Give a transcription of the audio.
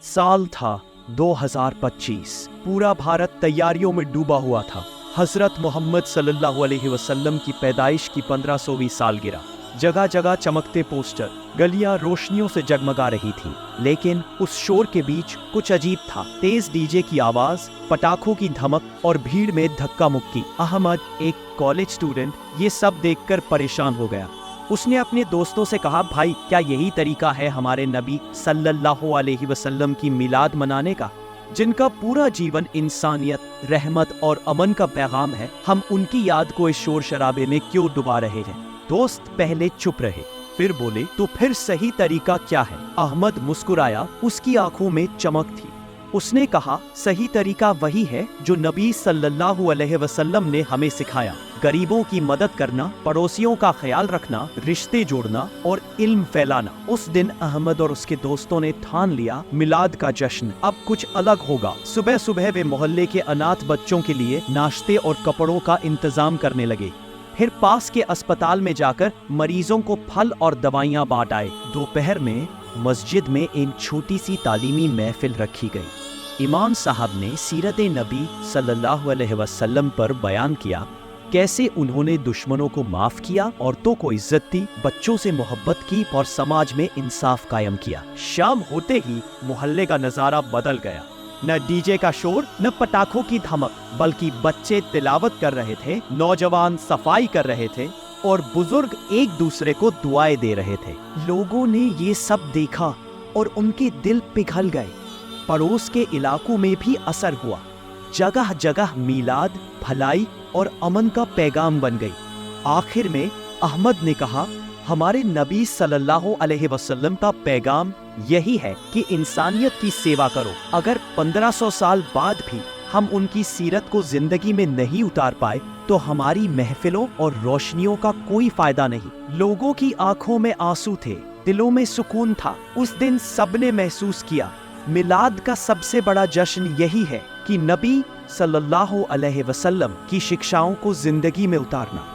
साल था 2025। पूरा भारत तैयारियों में डूबा हुआ था। हजरत मोहम्मद सल्लल्लाहु अलैहि वसल्लम की पैदाइश की 1500वीं सालगिरह। जगह जगह चमकते पोस्टर, गलियां रोशनियों से जगमगा रही थी। लेकिन उस शोर के बीच कुछ अजीब था। तेज डीजे की आवाज, पटाखों की धमक और भीड़ में धक्का मुक्की। अहमद, एक कॉलेज स्टूडेंट, ये सब देखकर परेशान हो गया। उसने अपने दोस्तों से कहा, भाई, क्या यही तरीका है हमारे नबी सल्लल्लाहु अलैहि वसल्लम की मिलाद मनाने का, जिनका पूरा जीवन इंसानियत, रहमत और अमन का पैगाम है? हम उनकी याद को इस शोर शराबे में क्यों डुबा रहे हैं? दोस्त पहले चुप रहे, फिर बोले, तो फिर सही तरीका क्या है? अहमद मुस्कुराया, उसकी आंखों में चमक थी। उसने कहा, सही तरीका वही है जो नबी सल्लल्लाहु अलैहि वसल्लम ने हमें सिखाया। गरीबों की मदद करना, पड़ोसियों का ख्याल रखना, रिश्ते जोड़ना और इल्म फैलाना। उस दिन अहमद और उसके दोस्तों ने ठान लिया, मिलाद का जश्न अब कुछ अलग होगा। सुबह सुबह वे मोहल्ले के अनाथ बच्चों के लिए नाश्ते और कपड़ों का इंतजाम करने लगे। फिर पास के अस्पताल में जाकर मरीजों को फल और दवाइयाँ बांट आए। दोपहर में मस्जिद में एक छोटी सी तालीमी महफिल रखी गई। इमाम साहब ने सीरत नबी सल्लल्लाहु अलैहि वसल्लम पर बयान किया, कैसे उन्होंने दुश्मनों को माफ किया, औरतों को इज्जत दी, बच्चों से मोहब्बत की और समाज में इंसाफ कायम किया। शाम होते ही मोहल्ले का नजारा बदल गया। न डीजे का शोर, न पटाखों की धमक, बल्कि बच्चे तिलावत कर रहे थे, नौजवान सफाई कर रहे थे और बुजुर्ग एक दूसरे को दुआएं दे रहे थे। लोगों ने ये सब देखा और उनके दिल पिघल गए। पड़ोस के इलाकों में भी असर हुआ। जगह जगह मिलाद, भलाई और अमन का पैगाम बन गई। आखिर में अहमद ने कहा, हमारे नबी सल्लल्लाहु अलैहि वसल्लम का पैगाम यही है कि इंसानियत की सेवा करो। अगर 1500 साल बाद भी हम उनकी सीरत को जिंदगी में नहीं उतार पाए तो हमारी महफिलों और रोशनियों का कोई फायदा नहीं। लोगों की आंखों में आंसू थे, दिलों में सुकून था। उस दिन सबने महसूस किया, मिलाद का सबसे बड़ा जश्न यही है कि नबी सल्लल्लाहु अलैहि वसल्लम की शिक्षाओं को जिंदगी में उतारना।